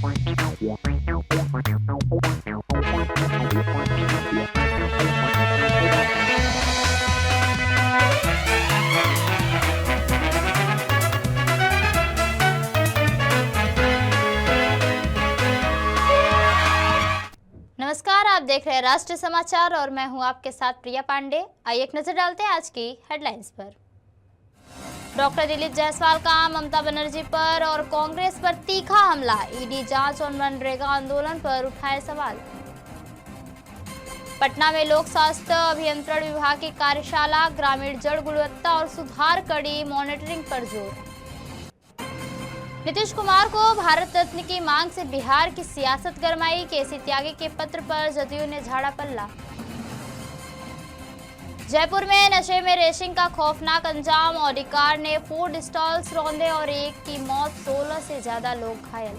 नमस्कार, आप देख रहे हैं राष्ट्रीय समाचार और मैं हूं आपके साथ प्रिया पांडे। आइए एक नजर डालते हैं आज की हेडलाइंस पर। डॉक्टर दिलीप जायसवाल का ममता बनर्जी पर और कांग्रेस पर तीखा हमला, ईडी जांच और मनरेगा आंदोलन पर उठाए सवाल। पटना में लोक स्वास्थ्य अभियंत्रण विभाग की कार्यशाला, ग्रामीण जल गुणवत्ता और सुधार कड़ी मॉनिटरिंग पर जोर। नीतीश कुमार को भारत रत्न की मांग से बिहार की सियासत गरमाई, केसी त्यागी के पत्र पर जदयू ने झाड़ा पल्ला। जयपुर में नशे में रेसिंग का खौफनाक अंजाम, ऑडी कार ने फूड स्टॉल्स रौंदे और एक की मौत, 16 से ज्यादा लोग घायल।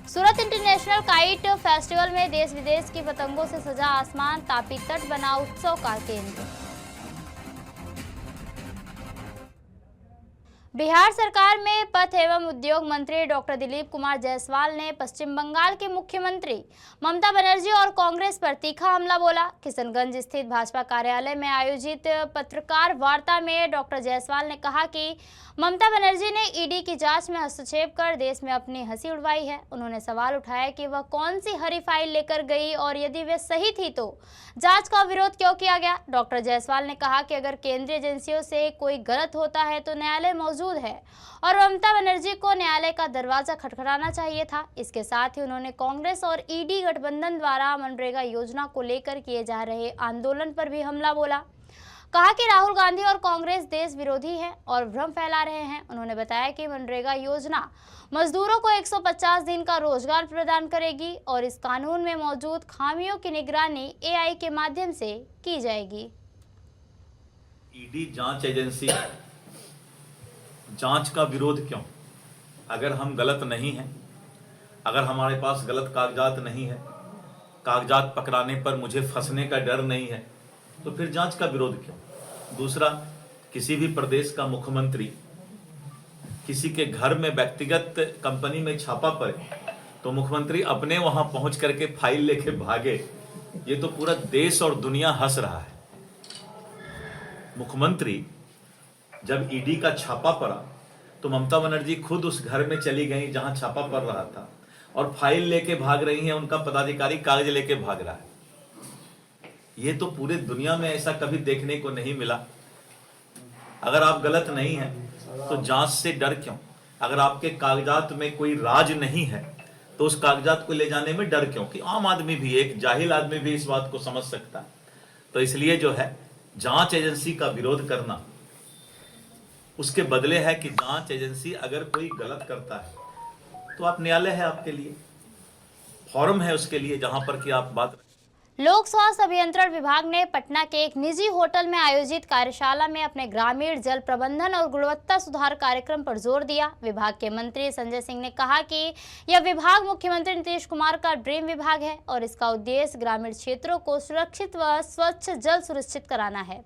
सूरत इंटरनेशनल काइट फेस्टिवल में देश विदेश की पतंगों से सजा आसमान, तापी तट बना उत्सव का केंद्र। बिहार सरकार में पथ एवं उद्योग मंत्री डॉक्टर दिलीप कुमार जायसवाल ने पश्चिम बंगाल के मुख्यमंत्री ममता बनर्जी और कांग्रेस पर तीखा हमला बोला। किशनगंज स्थित भाजपा कार्यालय में आयोजित पत्रकार वार्ता में डॉक्टर जायसवाल ने कहा कि ममता बनर्जी ने ईडी की जांच में हस्तक्षेप कर देश में अपनी हंसी उड़वाई है। उन्होंने सवाल उठाया कि वह कौन सी हरी फाइल लेकर गई और यदि वे सही थी तो जांच का विरोध क्यों किया गया। डॉक्टर जायसवाल ने कहा कि अगर केंद्रीय एजेंसियों से कोई गलत होता है तो न्यायालय मौजूद है और ममता बनर्जी को न्यायालय का दरवाजा खटखटाना चाहिए था। इसके साथ ही उन्होंने कांग्रेस और ईडी गठबंधन द्वारा मनरेगा योजना को लेकर किए जा रहे आंदोलन पर भी हमला बोला। कहा कि राहुल गांधी और कांग्रेस देश विरोधी हैं और भ्रम फैला रहे हैं। उन्होंने बताया कि मनरेगा योजना मजदूरों को 150 दिन का रोजगार प्रदान करेगी और इस कानून में मौजूद खामियों की निगरानी एआई के माध्यम से की जाएगी। ईडी जांच एजेंसी जांच का विरोध क्यों? अगर हम गलत नहीं हैं, अगर हमारे पास गलत कागजात नहीं है, कागजात पकड़ाने पर मुझे फंसने का डर नहीं है, तो फिर जांच का विरोध क्यों? दूसरा, किसी भी प्रदेश का मुख्यमंत्री किसी के घर में व्यक्तिगत कंपनी में छापा पड़े तो मुख्यमंत्री अपने वहां पहुंच करके फाइल लेके भागे, ये तो पूरा देश और दुनिया हंस रहा है। मुख्यमंत्री जब ईडी का छापा पड़ा तो ममता बनर्जी खुद उस घर में चली गई जहां छापा पड़ रहा था और फाइल लेके भाग रही हैं, उनका पदाधिकारी कागज लेके भाग रहा है। ये तो पूरे दुनिया में ऐसा कभी देखने को नहीं मिला। अगर आप गलत नहीं हैं तो जांच से डर क्यों? अगर आपके कागजात में कोई राज नहीं है तो उस कागजात को ले जाने में डर क्यों? कि आम आदमी भी, एक जाहिल आदमी भी इस बात को समझ सकता है। तो इसलिए जो है जांच एजेंसी का विरोध करना उसके बदले है कि जांच एजेंसी अगर कोई गलत करता है तो आप न्यायालय है, आपके लिए फॉरम है उसके लिए जहां पर कि आप बात। लोक स्वास्थ्य अभियंत्रण विभाग ने पटना के एक निजी होटल में आयोजित कार्यशाला में अपने ग्रामीण जल प्रबंधन और गुणवत्ता सुधार कार्यक्रम पर जोर दिया। विभाग के मंत्री संजय सिंह ने कहा कि यह विभाग मुख्यमंत्री नीतीश कुमार का ड्रीम विभाग है और इसका उद्देश्य ग्रामीण क्षेत्रों को सुरक्षित व स्वच्छ जल सुनिश्चित कराना है।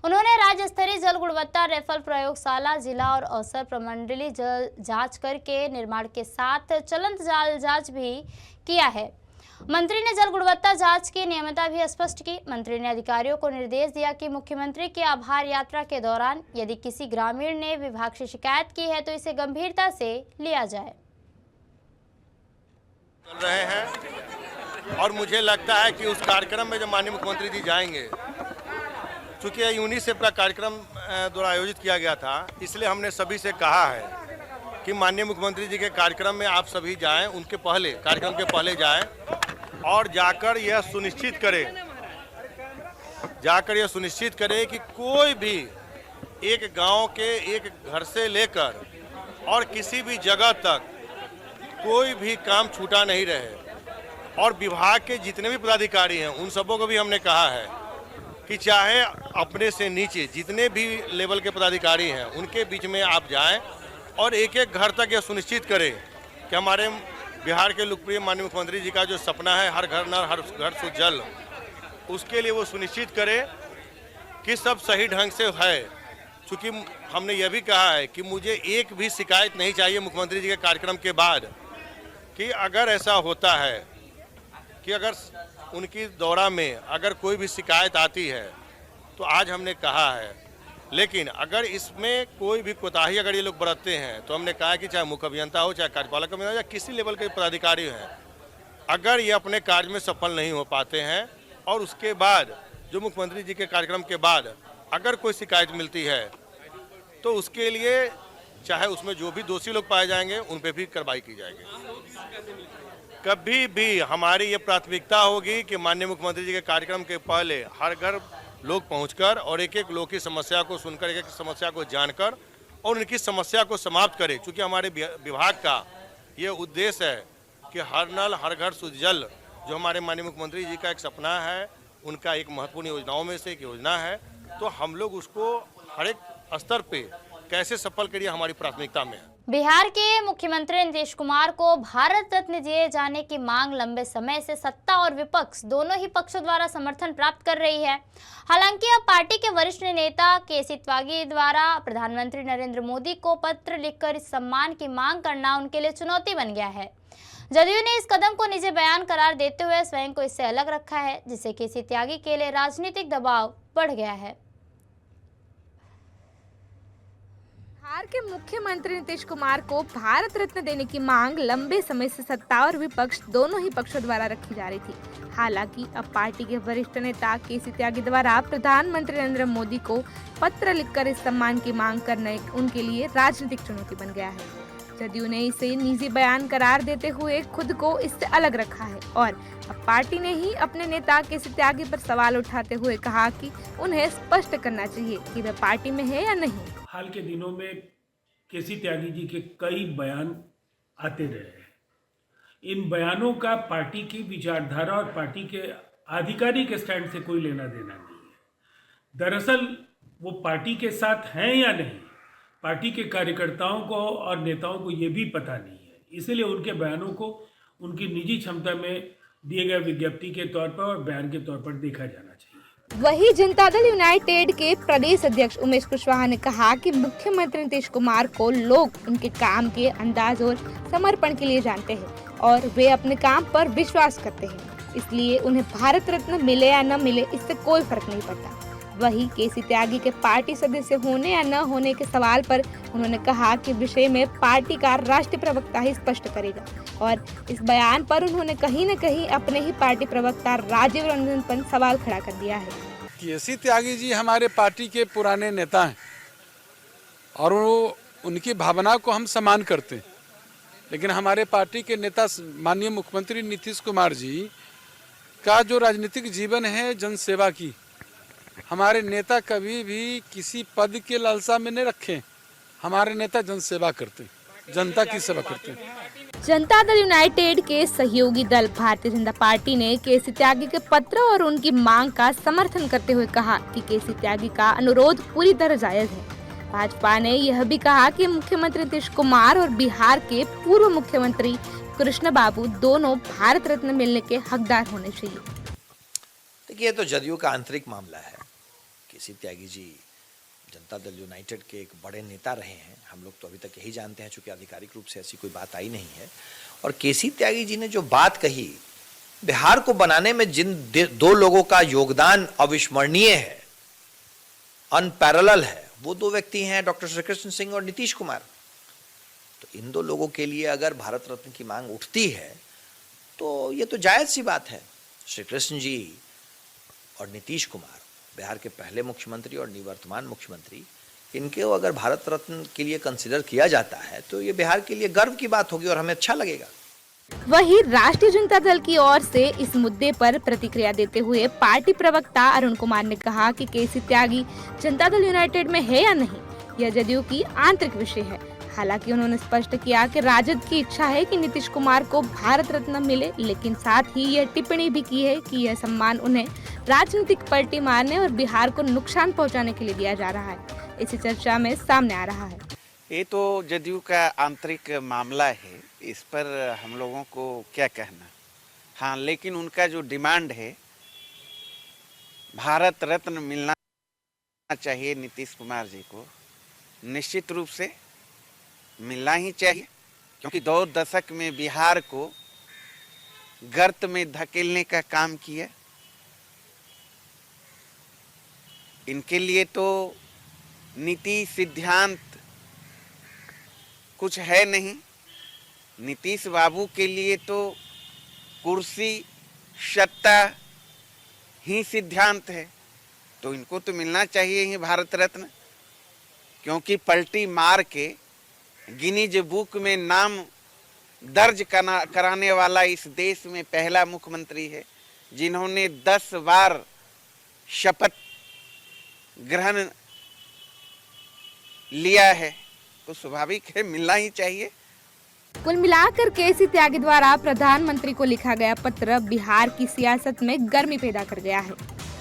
उन्होंने राज्य स्तरीय जल गुणवत्ता रेफल प्रयोगशाला, जिला और अवसर प्रमंडलीय जल जाँच करके निर्माण के साथ चलंत जाल जाँच भी किया है। मंत्री ने जल गुणवत्ता जांच की नियमितता भी स्पष्ट की। मंत्री ने अधिकारियों को निर्देश दिया कि मुख्यमंत्री की आभार यात्रा के दौरान यदि किसी ग्रामीण ने विभाग से शिकायत की है तो इसे गंभीरता से लिया जाए। चल रहे हैं और मुझे लगता है कि उस कार्यक्रम में जब माननीय मुख्यमंत्री जी जाएंगे, चूंकि यूनिसेफ का कार्यक्रम द्वारा आयोजित किया गया था, इसलिए हमने सभी से कहा है कि माननीय मुख्यमंत्री जी के कार्यक्रम में आप सभी जाएं, उनके पहले कार्यक्रम के पहले जाएं और जाकर यह सुनिश्चित करें कि कोई भी एक गांव के एक घर से लेकर और किसी भी जगह तक कोई भी काम छूटा नहीं रहे। और विभाग के जितने भी पदाधिकारी हैं उन सबों को भी हमने कहा है कि चाहे अपने से नीचे जितने भी लेवल के पदाधिकारी हैं उनके बीच में आप जाएं और एक एक घर तक यह सुनिश्चित करें कि हमारे बिहार के लोकप्रिय माननीय मुख्यमंत्री जी का जो सपना है हर घर नल हर घर शुद्ध जल, उसके लिए वो सुनिश्चित करें कि सब सही ढंग से है। चूँकि हमने यह भी कहा है कि मुझे एक भी शिकायत नहीं चाहिए मुख्यमंत्री जी के कार्यक्रम के बाद, कि अगर ऐसा होता है कि अगर उनकी दौरा में अगर कोई भी शिकायत आती है तो आज हमने कहा है, लेकिन अगर इसमें कोई भी कोताही अगर ये लोग बरतते हैं तो हमने कहा कि चाहे मुख्य अभियंता हो, चाहे कार्यपालक अभियंता हो, या किसी लेवल के पदाधिकारी हैं, अगर ये अपने कार्य में सफल नहीं हो पाते हैं और उसके बाद जो मुख्यमंत्री जी के कार्यक्रम के बाद अगर कोई शिकायत मिलती है तो उसके लिए चाहे उसमें जो भी दोषी लोग पाए जाएंगे उन पे भी कार्रवाई की जाएगी। कभी भी हमारी ये प्राथमिकता होगी कि माननीय मुख्यमंत्री जी के कार्यक्रम के पहले हर घर लोग पहुंचकर और एक एक लोग की समस्या को सुनकर, एक एक समस्या को जानकर और उनकी समस्या को समाप्त करें। क्योंकि हमारे विभाग का ये उद्देश्य है कि हर नल हर घर सुजल, जो हमारे माननीय मुख्यमंत्री जी का एक सपना है, उनका एक महत्वपूर्ण योजनाओं में से एक योजना है, तो हम लोग उसको हर एक स्तर पे कैसे सफल करिए हमारी प्राथमिकता में है। बिहार के मुख्यमंत्री नीतीश कुमार को भारत रत्न दिए जाने की मांग लंबे समय से सत्ता और विपक्ष दोनों ही पक्षों द्वारा समर्थन प्राप्त कर रही है। हालांकि अब पार्टी के वरिष्ठ नेता केसी त्यागी द्वारा प्रधानमंत्री नरेंद्र मोदी को पत्र लिखकर इस सम्मान की मांग करना उनके लिए चुनौती बन गया है। जदयू ने इस कदम को निजी बयान करार देते हुए स्वयं को इससे अलग रखा है, जिससे केसी त्यागी के लिए राजनीतिक दबाव बढ़ गया है। बिहार के मुख्यमंत्री नीतीश कुमार को भारत रत्न देने की मांग लंबे समय से सत्ता और विपक्ष दोनों ही पक्षों द्वारा रखी जा रही थी। हालांकि अब पार्टी के वरिष्ठ नेता केसी त्यागी द्वारा प्रधानमंत्री नरेंद्र मोदी को पत्र लिखकर इस सम्मान की मांग करना उनके लिए राजनीतिक चुनौती बन गया है। जदयू ने इसे निजी बयान करार देते हुए खुद को इससे अलग रखा है और अब पार्टी ने ही अपने नेता केसी त्यागी पर सवाल उठाते हुए कहा कि उन्हें स्पष्ट करना चाहिए कि वे पार्टी में है या नहीं। हाल के दिनों में केसी त्यागी जी के कई बयान आते रहे हैं। इन बयानों का पार्टी की विचारधारा और पार्टी के आधिकारिक स्टैंड से कोई लेना देना नहीं है। दरअसल वो पार्टी के साथ हैं या नहीं, पार्टी के कार्यकर्ताओं को और नेताओं को ये भी पता नहीं है। इसलिए उनके बयानों को उनकी निजी क्षमता में दिए गए विज्ञप्ति के तौर पर और बयान के तौर पर देखा जाना चाहिए। वही जनता दल यूनाइटेड के प्रदेश अध्यक्ष उमेश कुशवाहा ने कहा कि मुख्यमंत्री नीतीश कुमार को लोग उनके काम के अंदाज और समर्पण के लिए जानते हैं और वे अपने काम पर विश्वास करते हैं, इसलिए उन्हें भारत रत्न मिले या न मिले इससे कोई फर्क नहीं पड़ता। वही केसी त्यागी के पार्टी सदस्य होने या न होने के सवाल पर उन्होंने कहा कि विषय में पार्टी का राष्ट्रीय प्रवक्ता ही स्पष्ट करेगा और इस बयान पर उन्होंने कहीं न कहीं अपने ही पार्टी प्रवक्ता राजीव रंजन पर सवाल खड़ा कर दिया है। केसी त्यागी जी हमारे पार्टी के पुराने नेता हैं और वो उनकी भावना को हम सम्मान करते हैं, लेकिन हमारे पार्टी के नेता माननीय मुख्यमंत्री नीतीश कुमार जी का जो राजनीतिक जीवन है जनसेवा की, हमारे नेता कभी भी किसी पद के लालसा में नहीं रखे। हमारे नेता जनसेवा करते, जनता की सेवा करते। जनता दल यूनाइटेड के सहयोगी दल भारतीय जनता पार्टी ने केसी त्यागी के पत्र और उनकी मांग का समर्थन करते हुए कहा कि केसी त्यागी का अनुरोध पूरी तरह जायज है। भाजपा ने यह भी कहा कि मुख्यमंत्री नीतीश कुमार और बिहार के पूर्व मुख्यमंत्री कृष्ण बाबू दोनों भारत रत्न मिलने के हकदार होने चाहिए। देखिए, ये तो जदयू का आंतरिक मामला है। केसी त्यागी जी जनता दल यूनाइटेड के एक बड़े नेता रहे हैं, हम लोग तो अभी तक यही जानते हैं, चूंकि आधिकारिक रूप से ऐसी कोई बात आई नहीं है। और केसी त्यागी जी ने जो बात कही, बिहार को बनाने में जिन दो लोगों का योगदान अविस्मरणीय है, अनपैरेलल है, वो दो व्यक्ति हैं डॉक्टर श्री कृष्ण सिंह और नीतीश कुमार। तो इन दो लोगों के लिए अगर भारत रत्न की मांग उठती है तो ये तो जायज सी बात है। श्री कृष्ण जी और नीतीश कुमार बिहार के पहले मुख्यमंत्री और निवर्तमान मुख्यमंत्री, इनको अगर भारत रत्न के लिए कंसिडर किया जाता है तो ये बिहार के लिए गर्व की बात होगी और हमें अच्छा लगेगा। वही राष्ट्रीय जनता दल की ओर से इस मुद्दे पर प्रतिक्रिया देते हुए पार्टी प्रवक्ता अरुण कुमार ने कहा कि केसी त्यागी जनता दल यूनाइटेड में है या नहीं, यह जदयू की आंतरिक विषय है। हालांकि उन्होंने स्पष्ट किया कि राजद की इच्छा है कि नीतीश कुमार को भारत रत्न मिले, लेकिन साथ ही यह टिप्पणी भी की है कि यह सम्मान उन्हें राजनीतिक पलटी मारने और बिहार को नुकसान पहुंचाने के लिए दिया जा रहा है। इसी चर्चा में सामने आ रहा है। ये तो जदयू का आंतरिक मामला है, इस पर हम लोगों को क्या कहना। हाँ, लेकिन उनका जो डिमांड है भारत रत्न मिलना चाहिए नीतीश कुमार जी को, निश्चित रूप से मिलना ही चाहिए, क्योंकि 2 दशक में बिहार को गर्त में धकेलने का काम किया। इनके लिए तो नीति सिद्धांत कुछ है नहीं। नीतीश बाबू के लिए तो कुर्सी सत्ता ही सिद्धांत है, तो इनको तो मिलना चाहिए ही भारत रत्न, क्योंकि पलटी मार के गिनीज बुक में नाम दर्ज कराने वाला इस देश में पहला मुख्यमंत्री है, जिन्होंने 10 बार शपथ ग्रहण लिया है, तो स्वाभाविक है मिलना ही चाहिए। कुल मिलाकर केसी त्यागी द्वारा प्रधानमंत्री को लिखा गया पत्र बिहार की सियासत में गर्मी पैदा कर गया है।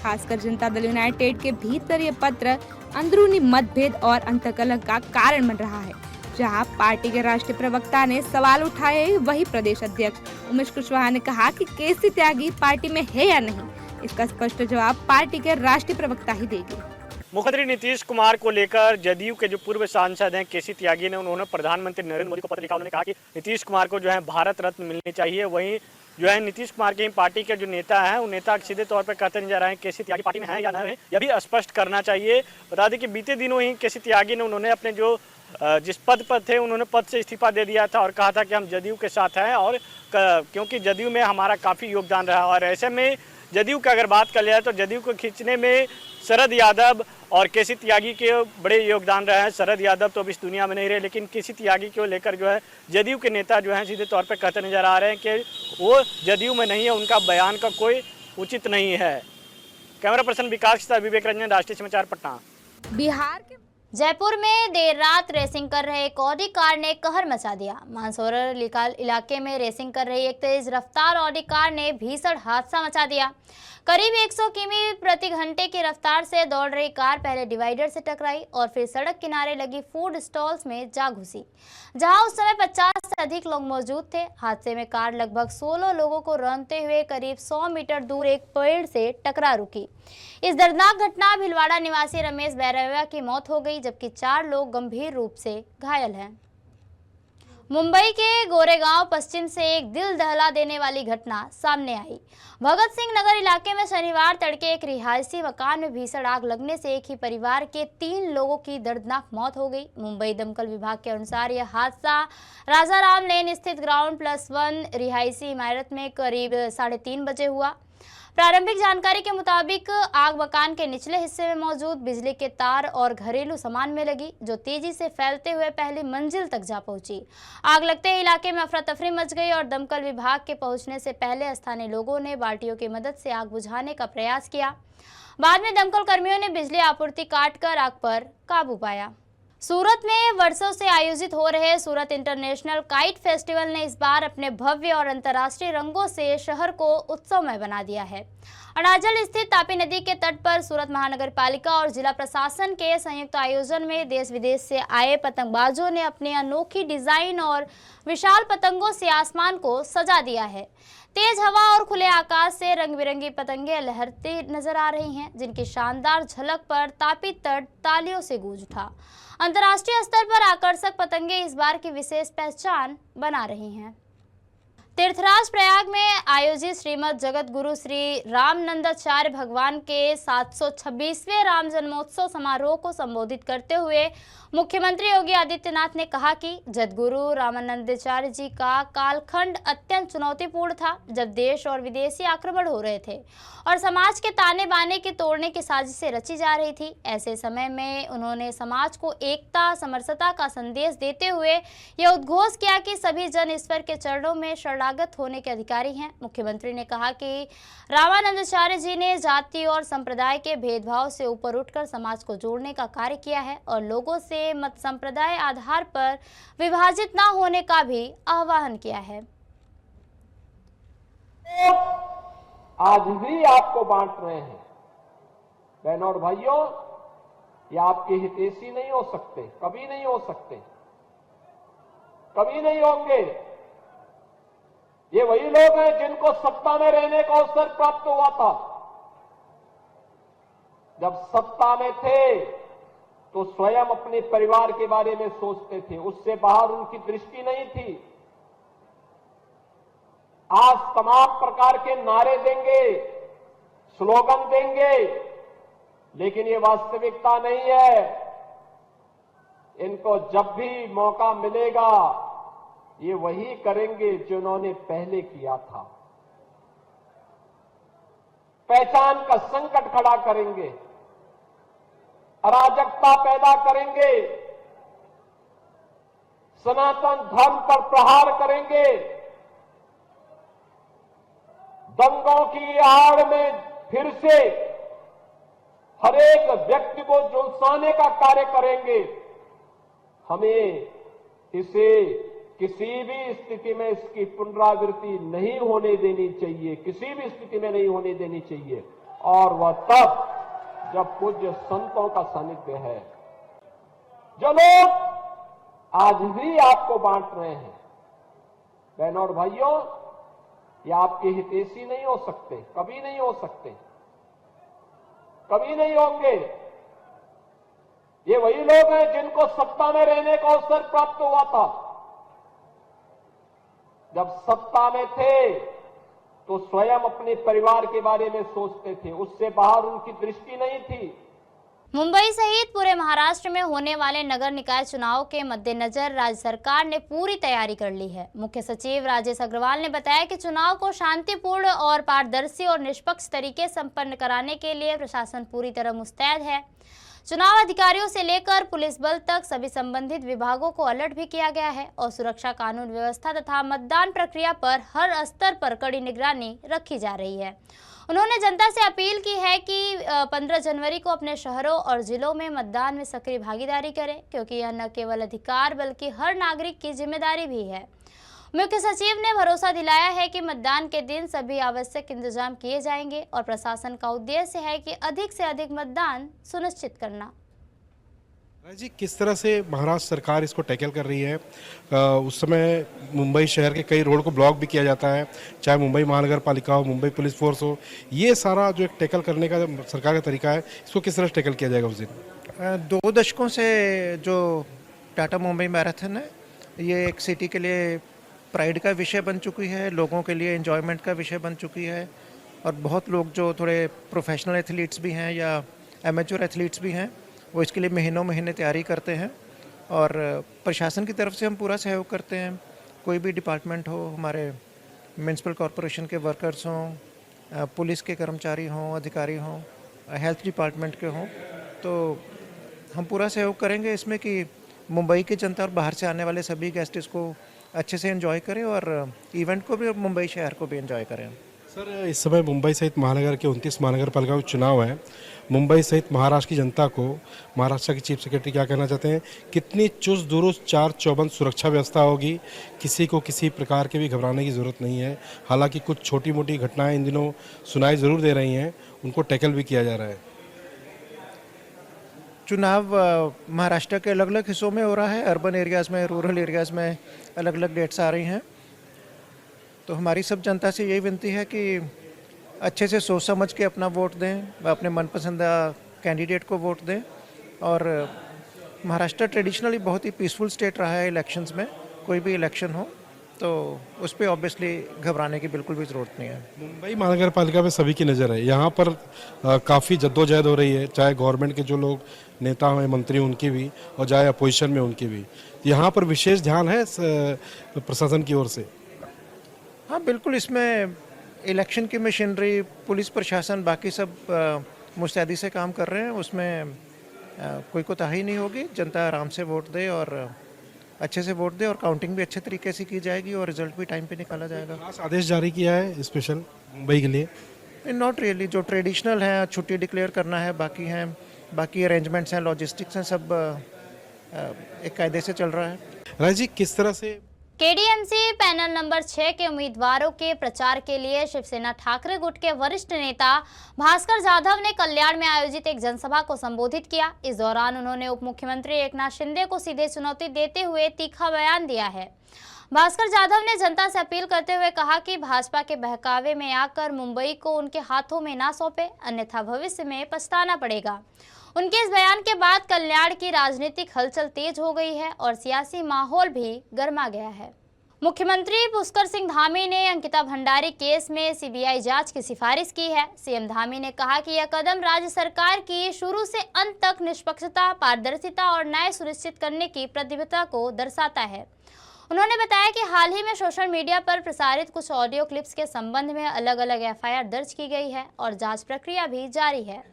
खासकर जनता दल यूनाइटेड के भीतर ये पत्र अंदरूनी मतभेद और अंतकलह का कारण बन रहा है। जहां पार्टी के राष्ट्रीय प्रवक्ता ने सवाल उठाए, वही प्रदेश अध्यक्ष उमेश कुशवाहा ने कहा कि केसी त्यागी पार्टी में है या नहीं, इसका स्पष्ट जवाब पार्टी के राष्ट्रीय प्रवक्ता ही देगी। मुख्यमंत्री नीतीश कुमार को लेकर जदयू के जो पूर्व सांसद हैं केसी त्यागी ने, उन्होंने प्रधानमंत्री नरेंद्र मोदी को पत्र लिखा। उन्होंने कहा कि नीतीश कुमार को जो है भारत रत्न मिलनी चाहिए। वहीं जो है नीतीश कुमार के पार्टी के जो नेता हैं, उन नेता सीधे तौर पर कहते नजर आए केसी त्यागी पार्टी में है या नहीं, यह भी स्पष्ट करना चाहिए। बता दें कि बीते दिनों ही केसी त्यागी ने उन्होंने अपने जो जिस पद पर थे उन्होंने पद से इस्तीफा दे दिया था और कहा था कि हम जदयू के साथ हैं, और क्योंकि जदयू में हमारा काफ़ी योगदान रहा। और ऐसे में जदयू की अगर बात कर लिया तो जदयू को खींचने में शरद यादव और केसी त्यागी के बड़े योगदान रहे हैं। शरद यादव तो अब इस दुनिया में नहीं रहे, लेकिन केसी त्यागी को लेकर जो है जदयू के नेता जो हैं सीधे तौर पर कहते नजर आ रहे हैं कि वो जदयू में नहीं है, उनका बयान का कोई उचित नहीं है। कैमरा पर्सन विकास के साथ विवेक रंजन, राष्ट्रीय समाचार, पटना। बिहार के जयपुर में देर रात रेसिंग कर रहे एक ऑडी कार ने कहर मचा दिया। मानसरोवर इलाके में रेसिंग कर रही एक तेज रफ्तार ऑडी कार ने भीषण हादसा मचा दिया। करीब 100 किमी प्रति घंटे की रफ्तार से दौड़ रही कार पहले डिवाइडर से टकराई और फिर सड़क किनारे लगी फूड स्टॉल्स में जा घुसी, जहां उस समय 50 से अधिक लोग मौजूद थे। हादसे में कार लगभग 16 लोगों को रौंदते हुए करीब 100 मीटर दूर एक पेड़ से टकरा रुकी। इस दर्दनाक घटना भिलवाड़ा निवासी रमेश बैरवा की मौत हो गई, जबकि 4 लोग गंभीर रूप से घायल हैं। मुंबई के गोरेगांव पश्चिम से एक दिल दहला देने वाली घटना सामने आई। भगत सिंह नगर इलाके में शनिवार तड़के एक रिहायशी मकान में भीषण आग लगने से एक ही परिवार के 3 लोगों की दर्दनाक मौत हो गई। मुंबई दमकल विभाग के अनुसार यह हादसा राजाराम लेन स्थित ग्राउंड+1 रिहायशी इमारत में करीब 3:30 बजे हुआ। प्रारंभिक जानकारी के मुताबिक आग मकान के निचले हिस्से में मौजूद बिजली के तार और घरेलू सामान में लगी, जो तेजी से फैलते हुए पहली मंजिल तक जा पहुंची। आग लगते ही इलाके में अफरा तफरी मच गई और दमकल विभाग के पहुंचने से पहले स्थानीय लोगों ने बाल्टियों की मदद से आग बुझाने का प्रयास किया। बाद में दमकल कर्मियों ने बिजली आपूर्ति काटकर आग पर काबू पाया। सूरत में वर्षों से आयोजित हो रहे सूरत इंटरनेशनल काइट फेस्टिवल ने इस बार अपने भव्य और अंतर्राष्ट्रीय रंगों से शहर को उत्सवमय बना दिया है। अरुणाचल स्थित तापी नदी के तट पर सूरत महानगर पालिका और जिला प्रशासन के संयुक्त आयोजन में देश विदेश से आए पतंगबाजों ने अपने अनोखी डिजाइन और विशाल पतंगों से आसमान को सजा दिया है। तेज हवा और खुले आकाश से रंग बिरंगी पतंगे लहरती नजर आ रही हैं, जिनकी शानदार झलक पर तापी तट तालियों से गूंज उठा। अंतर्राष्ट्रीय स्तर पर आकर्षक पतंगे इस बार की विशेष पहचान बना रही हैं। तीर्थराज प्रयाग में आयोजित श्रीमद जगत गुरु श्री रामानंदाचार्य भगवान के 726वें राम जन्मोत्सव समारोह को संबोधित करते हुए मुख्यमंत्री योगी आदित्यनाथ ने कहा कि जगतगुरु रामानंदाचार्य जी का कालखंड अत्यंत चुनौतीपूर्ण था, जब देश और विदेशी आक्रमण हो रहे थे और समाज के ताने बाने के तोड़ने की साजिशें रची जा रही थी। ऐसे समय में उन्होंने समाज को एकता समरसता का संदेश देते हुए यह उद्घोष किया कि सभी जन ईश्वर के चरणों में शरणागत होने के अधिकारी हैं। मुख्यमंत्री ने कहा कि रामानंदाचार्य जी ने जाति और संप्रदाय के भेदभाव से ऊपर उठकर समाज को जोड़ने का कार्य किया है और लोगों से मत संप्रदाय आधार पर विभाजित न होने का भी आह्वान किया है। आज भी आपको बांट रहे हैं। बहनों और भाइयों, ये आपके हितैषी नहीं हो सकते, कभी नहीं हो सकते, कभी नहीं होंगे। ये वही लोग हैं जिनको सत्ता में रहने का अवसर प्राप्त हुआ था। जब सत्ता में थे तो स्वयं अपने परिवार के बारे में सोचते थे, उससे बाहर उनकी दृष्टि नहीं थी। आज तमाम प्रकार के नारे देंगे, स्लोगन देंगे, लेकिन ये वास्तविकता नहीं है। इनको जब भी मौका मिलेगा ये वही करेंगे जिन्होंने पहले किया था। पहचान का संकट खड़ा करेंगे, अराजकता पैदा करेंगे, सनातन धर्म पर प्रहार करेंगे, दंगों की आड़ में फिर से हर एक व्यक्ति को झुलसाने का कार्य करेंगे। हमें इसे किसी भी स्थिति में इसकी पुनरावृत्ति नहीं होने देनी चाहिए, किसी भी स्थिति में नहीं होने देनी चाहिए। और वह तब जब पूज्य संतों का सानिध्य है। जो लोग आज भी आपको बांट रहे हैं, बहनों और भाइयों, ये आपके हितैषी नहीं हो सकते, कभी नहीं हो सकते, कभी नहीं होंगे। ये वही लोग हैं जिनको सत्ता में रहने का अवसर प्राप्त हुआ था। जब सत्ता में थे तो स्वयं अपने परिवार के बारे में सोचते थे, उससे बाहर उनकी दृष्टि नहीं थी। मुंबई सहित पूरे महाराष्ट्र में होने वाले नगर निकाय चुनाव के मद्देनजर राज्य सरकार ने पूरी तैयारी कर ली है। मुख्य सचिव राजेश अग्रवाल ने बताया कि चुनाव को शांतिपूर्ण और पारदर्शी और निष्पक्ष तरीके से संपन्न कराने के लिए प्रशासन पूरी तरह मुस्तैद है। चुनाव अधिकारियों से लेकर पुलिस बल तक सभी संबंधित विभागों को अलर्ट भी किया गया है और सुरक्षा, कानून व्यवस्था तथा मतदान प्रक्रिया पर हर स्तर पर कड़ी निगरानी रखी जा रही है। उन्होंने जनता से अपील की है कि 15 जनवरी को अपने शहरों और जिलों में मतदान में सक्रिय भागीदारी करें, क्योंकि यह न केवल अधिकार बल्कि हर नागरिक की जिम्मेदारी भी है। मुख्य सचिव ने भरोसा दिलाया है कि मतदान के दिन सभी आवश्यक इंतजाम किए जाएंगे और प्रशासन का उद्देश्य है कि अधिक से अधिक मतदान सुनिश्चित करना। जी, किस तरह से महाराष्ट्र सरकार इसको टैकल कर रही है? उस समय मुंबई शहर के कई रोड को ब्लॉक भी किया जाता है, चाहे मुंबई महानगर पालिका हो, मुंबई पुलिस फोर्स हो। ये सारा जो एक टैकल करने का सरकार का तरीका है, इसको किस तरह से टैकल किया जाएगा उस दिन? 2 दशकों से जो टाटा मुंबई मैराथन है, ये एक सिटी के लिए प्राइड का विषय बन चुकी है, लोगों के लिए एंजॉयमेंट का विषय बन चुकी है। और बहुत लोग जो थोड़े प्रोफेशनल एथलीट्स भी हैं या एमेच्योर एथलीट्स भी हैं, वो इसके लिए महीने तैयारी करते हैं। और प्रशासन की तरफ से हम पूरा सहयोग करते हैं। कोई भी डिपार्टमेंट हो, हमारे म्यूनसिपल कॉरपोरेशन के वर्कर्स हों, पुलिस के कर्मचारी हों, अधिकारी हों, हेल्थ डिपार्टमेंट के हों, तो हम पूरा सहयोग करेंगे इसमें कि मुंबई की जनता और बाहर से आने वाले सभी गेस्ट इसको अच्छे से एंजॉय करें और इवेंट को भी और मुंबई शहर को भी एंजॉय करें। सर, इस समय मुंबई सहित महानगर के 29 महानगर पालिका के चुनाव है। मुंबई सहित महाराष्ट्र की जनता को महाराष्ट्र के चीफ सेक्रेटरी क्या कहना चाहते हैं? कितनी चुस्त दुरुस्त 4-चौबंद सुरक्षा व्यवस्था होगी? किसी को किसी प्रकार के भी घबराने की ज़रूरत नहीं है। हालांकि कुछ छोटी मोटी घटनाएं इन दिनों सुनाई ज़रूर दे रही हैं, उनको टैकल भी किया जा रहा है। चुनाव महाराष्ट्र के अलग अलग हिस्सों में हो रहा है, अर्बन एरियाज़ में, रूरल एरियाज़ में अलग अलग डेट्स आ रही हैं। तो हमारी सब जनता से यही विनती है कि अच्छे से सोच समझ के अपना वोट दें, अपने मनपसंदा कैंडिडेट को वोट दें। और महाराष्ट्र ट्रेडिशनली बहुत ही पीसफुल स्टेट रहा है इलेक्शंस में। कोई भी इलेक्शन हो तो उस पर ऑब्वियसली घबराने की बिल्कुल भी ज़रूरत नहीं है। मुंबई महानगर पालिका में सभी की नज़र है। यहाँ पर काफ़ी जद्दोजहद हो रही है, चाहे गवर्नमेंट के जो लोग नेता हैं, मंत्री, उनकी भी, और चाहे अपोजिशन में उनकी भी। यहाँ पर विशेष ध्यान है प्रशासन की ओर से। हाँ बिल्कुल, इसमें इलेक्शन की मशीनरी, पुलिस प्रशासन, बाकी सब मुस्तैदी से काम कर रहे हैं। उसमें कोई कोताही नहीं होगी। जनता आराम से वोट दे और अच्छे से वोट दे और काउंटिंग भी अच्छे तरीके से की जाएगी और रिजल्ट भी टाइम पे निकाला जाएगा। खास आदेश जारी किया है स्पेशल मुंबई के लिए? Not really. जो ट्रेडिशनल है, छुट्टी डिक्लेयर करना है, बाकी अरेंजमेंट्स हैं, लॉजिस्टिक्स हैं, सब एक कायदे से चल रहा है। राज जी, किस तरह से केडीएमसी पैनल नंबर 6 के उम्मीदवारों के प्रचार के लिए शिवसेना ठाकरे गुट के वरिष्ठ नेता भास्कर जाधव ने कल्याण में आयोजित एक जनसभा को संबोधित किया। इस दौरान उन्होंने उप मुख्यमंत्री एकनाथ शिंदे को सीधे चुनौती देते हुए तीखा बयान दिया है। भास्कर जाधव ने जनता से अपील करते हुए कहा कि भाजपा के बहकावे में आकर मुंबई को उनके हाथों में ना सौंपे, अन्यथा भविष्य में पछताना पड़ेगा। उनके इस बयान के बाद कल्याण की राजनीतिक हलचल तेज हो गई है और सियासी माहौल भी गर्मा गया है। मुख्यमंत्री पुष्कर सिंह धामी ने अंकिता भंडारी केस में सीबीआई जांच की सिफारिश की है। सीएम धामी ने कहा कि यह कदम राज्य सरकार की शुरू से अंत तक निष्पक्षता, पारदर्शिता और न्याय सुनिश्चित करने की प्रतिबद्धता को दर्शाता है। उन्होंने बताया कि हाल ही में सोशल मीडिया पर प्रसारित कुछ ऑडियो क्लिप्स के संबंध में अलग-अलग एफआईआर दर्ज की गई है और जांच प्रक्रिया भी जारी है।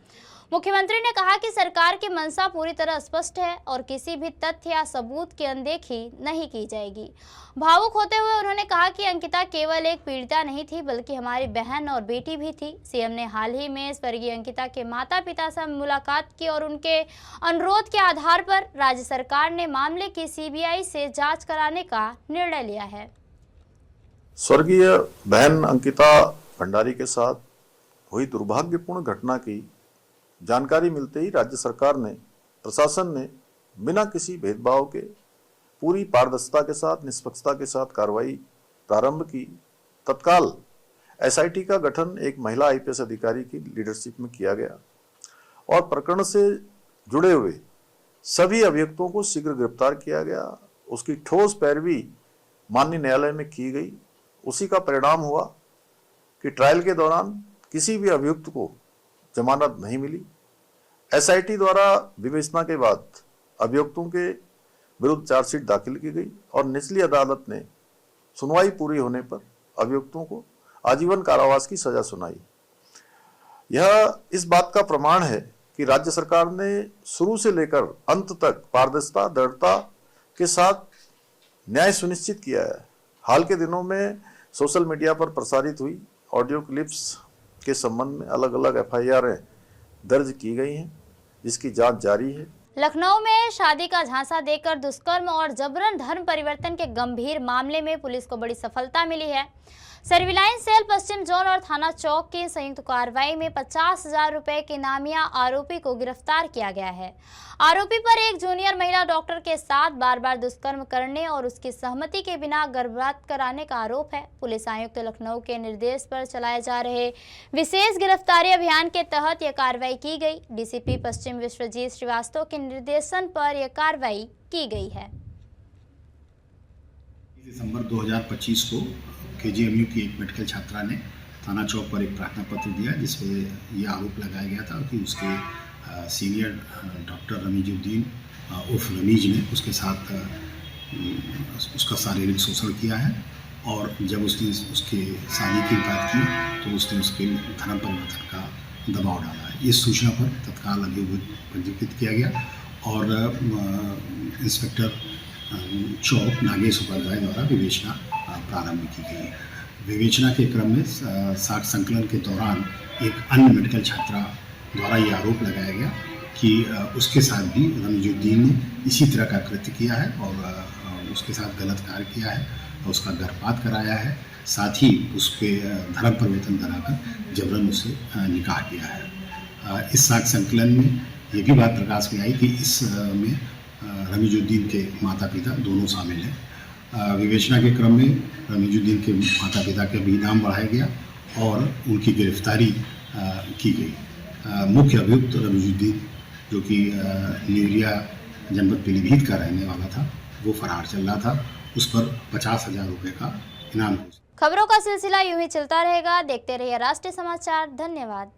मुख्यमंत्री ने कहा कि सरकार की मंशा पूरी तरह स्पष्ट है और किसी भी तथ्य या सबूत की अनदेखी नहीं की जाएगी। भावुक होते हुए उन्होंने कहा कि अंकिता केवल एक पीड़िता नहीं थी बल्कि हमारी बहन और बेटी भी थी। सीएम ने हाल ही में स्वर्गीय अंकिता के माता-पिता से मुलाकात की और उनके अनुरोध के आधार पर राज्य सरकार ने मामले की सीबीआई से जांच कराने का निर्णय लिया है। स्वर्गीय बहन अंकिता भंडारी के साथ हुई दुर्भाग्यपूर्ण घटना की जानकारी मिलते ही राज्य सरकार ने, प्रशासन ने बिना किसी भेदभाव के पूरी पारदर्शिता के साथ, निष्पक्षता के साथ कार्रवाई प्रारंभ की। तत्काल एसआईटी का गठन एक महिला आईपीएस अधिकारी की लीडरशिप में किया गया और प्रकरण से जुड़े हुए सभी अभियुक्तों को शीघ्र गिरफ्तार किया गया। उसकी ठोस पैरवी माननीय न्यायालय में की गई। उसी का परिणाम हुआ कि ट्रायल के दौरान किसी भी अभियुक्त को जमानत नहीं मिली। एसआईटी द्वारा विवेचना के बाद अभियुक्तों के विरुद्ध चार्जशीट दाखिल की गई और निचली अदालत ने सुनवाई पूरी होने पर अभियुक्तों को आजीवन कारावास की सजा सुनाई। यह इस बात का प्रमाण है कि राज्य सरकार ने शुरू से लेकर अंत तक पारदर्शिता, दृढ़ता के साथ न्याय सुनिश्चित किया है। हाल के दिनों में सोशल मीडिया पर प्रसारित हुई ऑडियो क्लिप्स के संबंध में अलग-अलग एफआईआर दर्ज की गई हैं, जिसकी जांच जारी है। लखनऊ में शादी का झांसा देकर दुष्कर्म और जबरन धर्म परिवर्तन के गंभीर मामले में पुलिस को बड़ी सफलता मिली है। सर्विलांस सेल पश्चिम जोन और थाना चौक की संयुक्त कार्रवाई में 50,000 रुपए के नामिया आरोपी को गिरफ्तार किया गया है। आरोपी पर एक जूनियर महिला डॉक्टर के साथ बार-बार दुष्कर्म करने और उसकी सहमति के बिना गर्भपात कराने का आरोप है। पुलिस आयुक्त लखनऊ के निर्देश पर चलाए जा रहे विशेष गिरफ्तारी अभियान के तहत यह कार्रवाई की गई। डीसीपी पश्चिम विश्वजीत श्रीवास्तव के निर्देशन पर यह कार्रवाई की गई है। दिसंबर 2025 को केजीएमयू की एक मेडिकल छात्रा ने थाना चौक पर एक प्रार्थना पत्र दिया, जिसमें यह आरोप लगाया गया था कि उसके सीनियर डॉक्टर रमीजुद्दीन उर्फ रमीज ने उसके साथ उसका शारीरिक शोषण किया है और जब उसने उसके शादी की बात की तो उसने उसके धर्म परिवर्तन का दबाव डाला है। इस सूचना पर तत्काल अभियोग पंजीकृत किया गया और इंस्पेक्टर चौक नागेश उपाध्याय द्वारा विवेचना प्रारंभ की गई। विवेचना के क्रम में साक्ष्य संकलन के दौरान एक अन्य मेडिकल छात्रा द्वारा ये आरोप लगाया गया कि उसके साथ भी रमीजुद्दीन ने इसी तरह का कृत्य किया है और उसके साथ गलत कार्य किया है और उसका गर्भपात कराया है, साथ ही उसके धर्म परिवर्तन कराकर जबरन उसे निकाह किया है। इस साक्ष्य संकलन में ये भी बात प्रकाश में आई कि इस में रमीजुद्दीन के माता पिता दोनों शामिल हैं। विवेचना के क्रम में रमीजुद्दीन के माता पिता का भी नाम बढ़ाया गया और उनकी गिरफ्तारी की गई। मुख्य अभियुक्त रमीजुद्दीन, जो कि न्यूरिया जनपद पीलीभीत का रहने वाला था, वो फरार चल रहा था। उस पर 50,000 रुपये का इनाम। खबरों का सिलसिला यूं ही चलता रहेगा। देखते रहिए राष्ट्रीय समाचार। धन्यवाद।